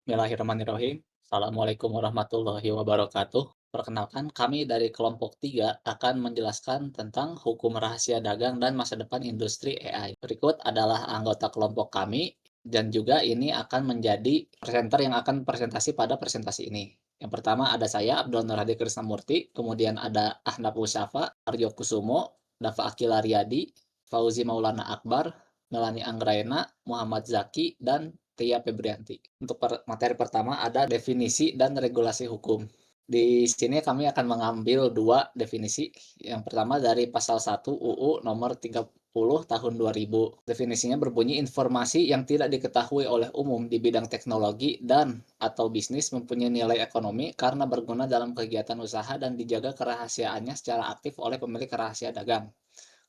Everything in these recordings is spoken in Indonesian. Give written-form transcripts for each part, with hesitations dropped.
Bismillahirrahmanirrahim. Assalamualaikum warahmatullahi wabarakatuh. Perkenalkan, kami dari kelompok 3 akan menjelaskan tentang hukum rahasia dagang dan masa depan industri AI. Berikut adalah anggota kelompok kami dan juga ini akan menjadi presenter yang akan presentasi pada presentasi ini. Yang pertama ada saya, Abdul Nur Hadi Krisnamurti, kemudian ada Ahnaf Musyafa, Aryo Kusumo, Dafa Akila Riyadi, Fauzi Maulana Akbar, Melani Anggraena, Muhammad Zaki, dan Tia Febrianti. Untuk materi pertama ada definisi dan regulasi hukum. Di sini kami akan mengambil dua definisi. Yang pertama dari pasal 1 UU nomor 30 tahun 2000. Definisinya berbunyi informasi yang tidak diketahui oleh umum di bidang teknologi dan atau bisnis mempunyai nilai ekonomi karena berguna dalam kegiatan usaha dan dijaga kerahasiaannya secara aktif oleh pemilik rahasia dagang.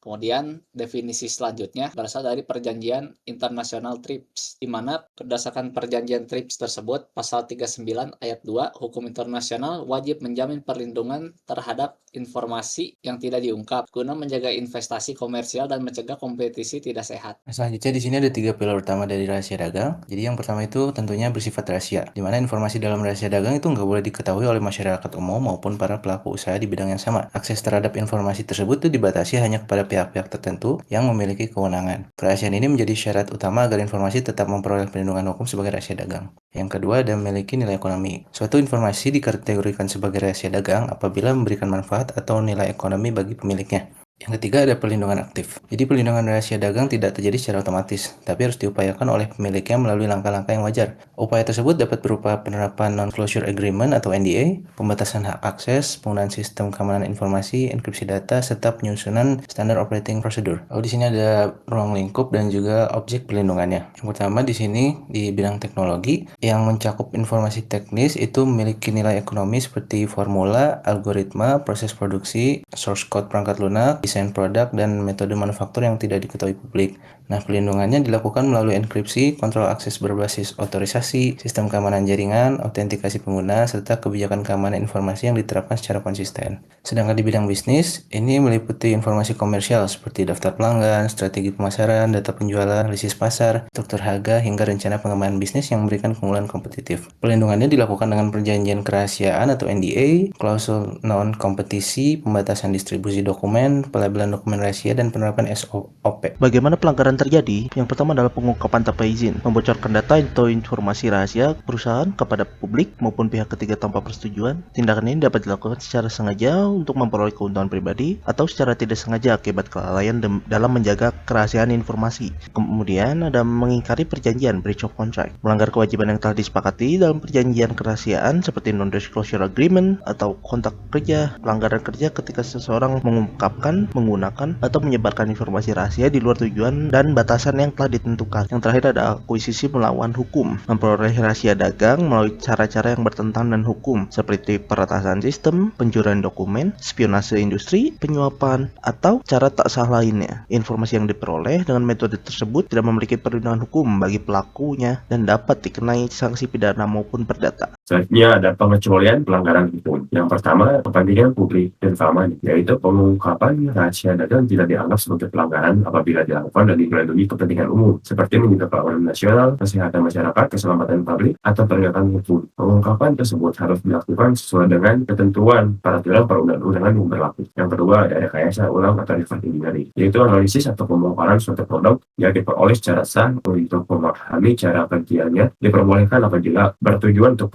Kemudian definisi selanjutnya berasal dari perjanjian internasional TRIPS, di mana berdasarkan perjanjian TRIPS tersebut, pasal 39 ayat 2, hukum internasional wajib menjamin perlindungan terhadap informasi yang tidak diungkap, guna menjaga investasi komersial dan mencegah kompetisi tidak sehat. Nah, selanjutnya di sini ada 3 pilar utama dari rahasia dagang. Jadi yang pertama itu tentunya bersifat rahasia, di mana informasi dalam rahasia dagang itu nggak boleh diketahui oleh masyarakat umum maupun para pelaku usaha di bidang yang sama. Akses terhadap informasi tersebut itu dibatasi hanya kepada pihak-pihak tertentu yang memiliki kewenangan. Kerahasiaan ini menjadi syarat utama agar informasi tetap memperoleh perlindungan hukum sebagai rahasia dagang. Yang kedua ada memiliki nilai ekonomi. Suatu informasi dikategorikan sebagai rahasia dagang apabila memberikan manfaat atau nilai ekonomi bagi pemiliknya. Yang ketiga ada perlindungan aktif. Jadi perlindungan rahasia dagang tidak terjadi secara otomatis, tapi harus diupayakan oleh pemiliknya melalui langkah-langkah yang wajar. Upaya tersebut dapat berupa penerapan Non-Closure Agreement atau NDA, pembatasan hak akses, penggunaan sistem keamanan informasi, enkripsi data, serta penyusunan standar operating procedure. Lalu di sini ada ruang lingkup dan juga objek perlindungannya. Yang pertama di sini di bidang teknologi yang mencakup informasi teknis itu memiliki nilai ekonomi seperti formula, algoritma, proses produksi, source code perangkat lunak, desain produk, dan metode manufaktur yang tidak diketahui publik. Nah, pelindungannya dilakukan melalui enkripsi, kontrol akses berbasis otorisasi, sistem keamanan jaringan, autentikasi pengguna, serta kebijakan keamanan informasi yang diterapkan secara konsisten. Sedangkan di bidang bisnis, ini meliputi informasi komersial seperti daftar pelanggan, strategi pemasaran, data penjualan, analisis pasar, struktur harga, hingga rencana pengembangan bisnis yang memberikan keunggulan kompetitif. Pelindungannya dilakukan dengan perjanjian kerahasiaan atau NDA, klausul non-kompetisi, pembatasan distribusi dokumen, pelabelan dokumen rahasia, dan penerapan SOP. Bagaimana pelanggaran terjadi? Yang pertama adalah pengungkapan tanpa izin, membocorkan data atau informasi rahasia perusahaan kepada publik maupun pihak ketiga tanpa persetujuan. Tindakan ini dapat dilakukan secara sengaja untuk memperoleh keuntungan pribadi atau secara tidak sengaja akibat kelalaian dalam menjaga kerahasiaan informasi. Kemudian ada mengingkari perjanjian breach of contract, melanggar kewajiban yang telah disepakati dalam perjanjian kerahasiaan seperti non-disclosure agreement atau kontrak kerja. Pelanggaran kerja ketika seseorang mengungkapkan, menggunakan, atau menyebarkan informasi rahasia di luar tujuan dan batasan yang telah ditentukan. Yang terakhir ada akuisisi melawan hukum, memperoleh rahasia dagang melalui cara-cara yang bertentangan dengan hukum seperti peretasan sistem, pencurian dokumen, spionase industri, penyuapan, atau cara tak sah lainnya. Informasi yang diperoleh dengan metode tersebut tidak memiliki perlindungan hukum bagi pelakunya dan dapat dikenai sanksi pidana maupun perdata. Selanjutnya ada pengecualian pelanggaran hukum. Yang pertama, kepentingan publik dan keamanan, yaitu pengungkapan rahasia dagang tidak dianggap sebagai pelanggaran apabila dilakukan dan dilindungi kepentingan umum, seperti menjaga keamanan nasional, kesehatan masyarakat, keselamatan publik, atau penegakan hukum. Pengungkapan tersebut harus dilakukan sesuai dengan ketentuan peraturan perundang-undangan yang berlaku. Yang kedua, ada rekayasa ulang atau reverse engineering, yaitu analisis atau pembongkaran suatu produk yang diperoleh secara sah untuk memahami cara kerjanya diperbolehkan apabila bertujuan untuk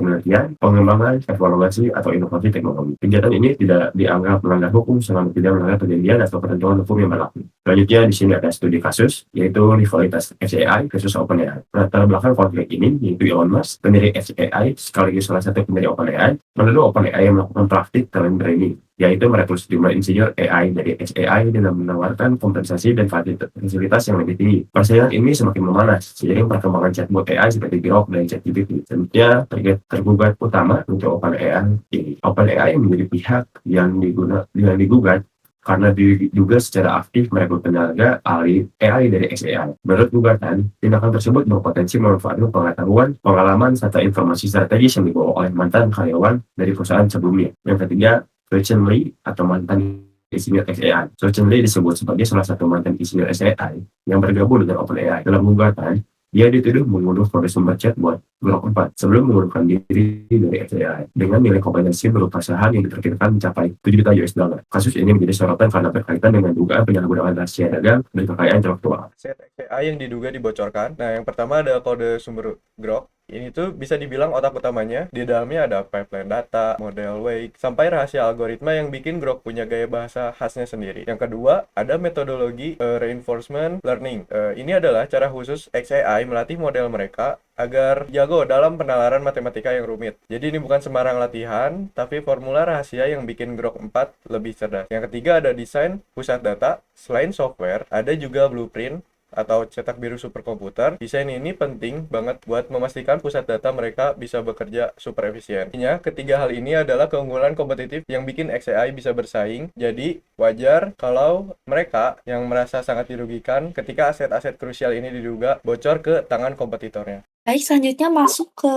pengembangan, evaluasi, atau inovasi teknologi. Kegiatan ini tidak dianggap melanggar hukum selama tidak melanggar perjanjian atau ketentuan hukum yang berlaku. Selanjutnya di sini ada studi kasus, yaitu rivalitas XAI versus OpenAI. Latar belakang konflik ini yaitu Elon Musk, pendiri XAI sekaligus salah satu pendiri OpenAI, menuduh OpenAI melakukan praktik talent training, yaitu merekrut sejumlah insinyur AI dari XAI dengan menawarkan kompensasi dan fasilitas yang lebih tinggi. Persaingan ini semakin memanas seiring perkembangan chatbot AI seperti Grok dan ChatGPT. Selanjutnya, tergugat utama untuk OpenAI ini. OpenAI menjadi pihak yang digugat karena diduga secara aktif merekrut tenaga ahli AI dari XAI. Menurut gugatan, tindakan tersebut berpotensi memanfaatkan pengetahuan, pengalaman, serta informasi strategis yang dibawa oleh mantan karyawan dari perusahaan sebelumnya. Yang ketiga, Gretchen Lee atau mantan insinyur XAI. Gretchen Lee disebut sebagai salah satu mantan insinyur XAI yang bergabung dengan OpenAI. Dalam gugatan, Dia dituduh mengunduh kode sumber chat buat Grok 4 sebelum mengundurkan diri dari XAI dengan nilai kompensasi berupa saham yang diperkirakan mencapai 7 juta US dollar. Kasus ini menjadi sorotan karena berkaitan dengan dugaan penyalahgunaan rahasia dagang dan kekayaan intelektual. Set XAI yang diduga dibocorkan. Nah, yang pertama ada kode sumber Grok. Ini tuh bisa dibilang otak utamanya. Di dalamnya ada pipeline data, model wake, sampai rahasia algoritma yang bikin Grok punya gaya bahasa khasnya sendiri. Yang kedua, ada metodologi reinforcement learning. Ini adalah cara khusus XAI melatih model mereka agar jago dalam penalaran matematika yang rumit. Jadi ini bukan sembarang latihan, tapi formula rahasia yang bikin Grok 4 lebih cerdas. Yang ketiga ada desain pusat data. Selain software, ada juga blueprint atau cetak biru superkomputer. Desain ini penting banget buat memastikan pusat data mereka bisa bekerja super efisien. Intinya, ketiga hal ini adalah keunggulan kompetitif yang bikin XAI bisa bersaing. Jadi, wajar kalau mereka yang merasa sangat dirugikan ketika aset-aset krusial ini diduga bocor ke tangan kompetitornya. Baik, selanjutnya masuk ke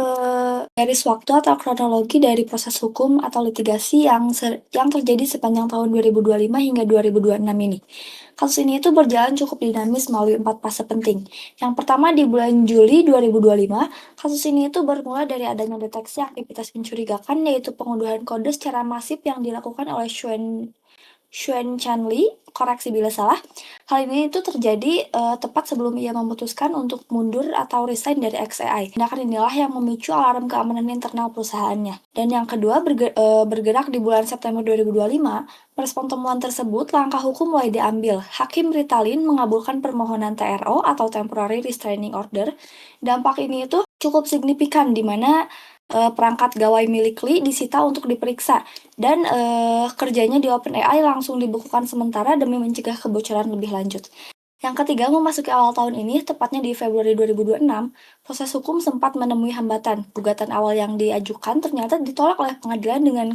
garis waktu atau kronologi dari proses hukum atau litigasi yang terjadi sepanjang tahun 2025 hingga 2026 ini. Kasus ini itu berjalan cukup dinamis melalui 4 fase penting. Yang pertama di bulan Juli 2025, kasus ini itu bermula dari adanya deteksi aktivitas mencurigakan yaitu pengunduhan kode secara masif yang dilakukan oleh Xuan Chanli, koreksi bila salah. Hal ini itu terjadi tepat sebelum ia memutuskan untuk mundur atau resign dari XAI. Tindakan inilah yang memicu alarm keamanan internal perusahaannya. Dan yang kedua bergerak di bulan September 2025, merespon temuan tersebut, langkah hukum mulai diambil. Hakim Ritalin mengabulkan permohonan TRO atau Temporary Restraining Order. Dampak ini itu cukup signifikan di mana perangkat gawai milik Lee disita untuk diperiksa dan kerjanya di OpenAI langsung dibekukan sementara demi mencegah kebocoran lebih lanjut. Yang ketiga, memasuki awal tahun ini, tepatnya di Februari 2026, proses hukum sempat menemui hambatan. Gugatan awal yang diajukan ternyata ditolak oleh pengadilan dengan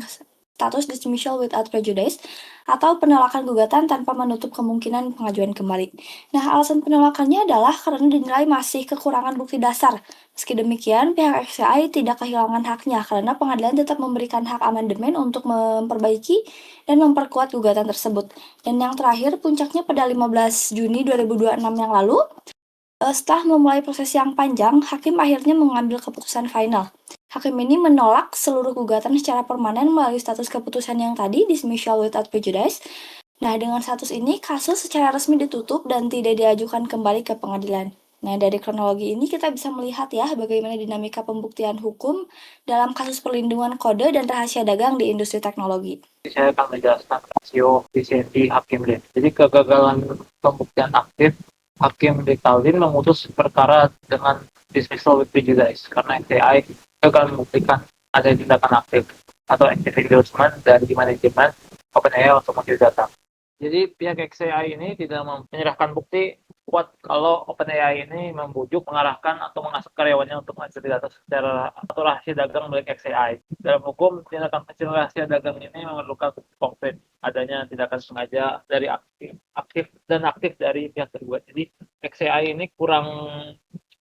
status dismissal without prejudice atau penolakan gugatan tanpa menutup kemungkinan pengajuan kembali. Nah, alasan penolakannya adalah karena dinilai masih kekurangan bukti dasar. Meski demikian, pihak XAI tidak kehilangan haknya karena pengadilan tetap memberikan hak amandemen untuk memperbaiki dan memperkuat gugatan tersebut. Dan yang terakhir, puncaknya pada 15 Juni 2026 yang lalu, setelah memulai proses yang panjang, hakim akhirnya mengambil keputusan final. Hakim ini menolak seluruh gugatan secara permanen melalui status keputusan yang tadi, dismissal without prejudice. Nah, dengan status ini, kasus secara resmi ditutup dan tidak diajukan kembali ke pengadilan. Nah, dari kronologi ini kita bisa melihat ya bagaimana dinamika pembuktian hukum dalam kasus perlindungan kode dan rahasia dagang di industri teknologi. Saya akan menjelaskan rasio efisiensi hakim Lin. Jadi kegagalan pembuktian aktif, hakim Ritalin memutus perkara dengan dismissal with prejudice karena XAI gagal membuktikan ada tindakan aktif atau active endorsement dari manajemen OpenAI untuk mencuri data. Jadi pihak XAI ini tidak menyerahkan bukti kuat kalau OpenAI ini membujuk, mengarahkan atau mengasuh karyawannya untuk mencuri data secara atau rahasia dagang milik XAI. Dalam hukum, tindakan kecil rahasia dagang ini memerlukan bukti konkret adanya tindakan sengaja dari aktif dari pihak kedua. Jadi XAI ini kurang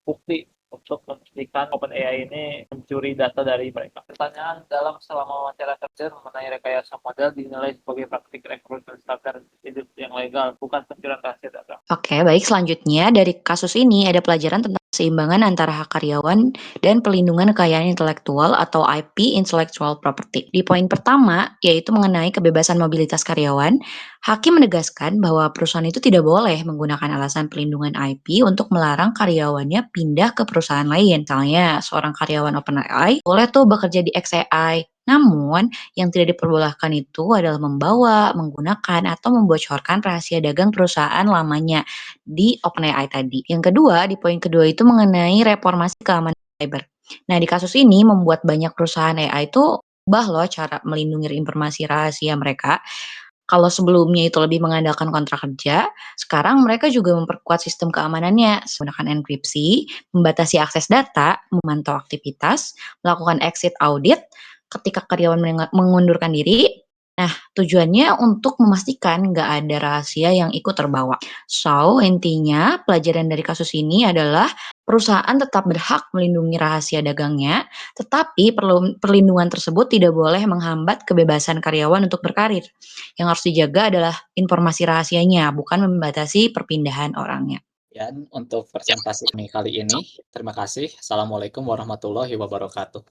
bukti untuk membuktikan OpenAI ini mencuri data dari mereka. Pertanyaan dalam selama wawancara kerja mengenai rekayasa model dinilai sebagai praktik rekrutmen standar industri yang legal, bukan pencurian rahasia data. Oke, baik. Selanjutnya dari kasus ini ada pelajaran tentang keseimbangan antara hak karyawan dan pelindungan kekayaan intelektual atau IP (Intellectual Property). Di poin pertama, yaitu mengenai kebebasan mobilitas karyawan, hakim menegaskan bahwa perusahaan itu tidak boleh menggunakan alasan pelindungan IP untuk melarang karyawannya pindah ke perusahaan lain. Misalnya, seorang karyawan OpenAI boleh tuh bekerja di XAI. Namun, yang tidak diperbolehkan itu adalah membawa, menggunakan, atau membocorkan rahasia dagang perusahaan lamanya di OpenAI tadi. Yang kedua, di poin kedua itu mengenai reformasi keamanan cyber. Nah, di kasus ini membuat banyak perusahaan AI itu ubah loh cara melindungi informasi rahasia mereka. Kalau sebelumnya itu lebih mengandalkan kontrak kerja, sekarang mereka juga memperkuat sistem keamanannya, menggunakan enkripsi, membatasi akses data, memantau aktivitas, melakukan exit audit ketika karyawan mengundurkan diri. Nah, tujuannya untuk memastikan nggak ada rahasia yang ikut terbawa. So, intinya pelajaran dari kasus ini adalah perusahaan tetap berhak melindungi rahasia dagangnya, tetapi perlindungan tersebut tidak boleh menghambat kebebasan karyawan untuk berkarir. Yang harus dijaga adalah informasi rahasianya, bukan membatasi perpindahan orangnya. Untuk presentasi kami kali ini. Terima kasih. Assalamualaikum warahmatullahi wabarakatuh.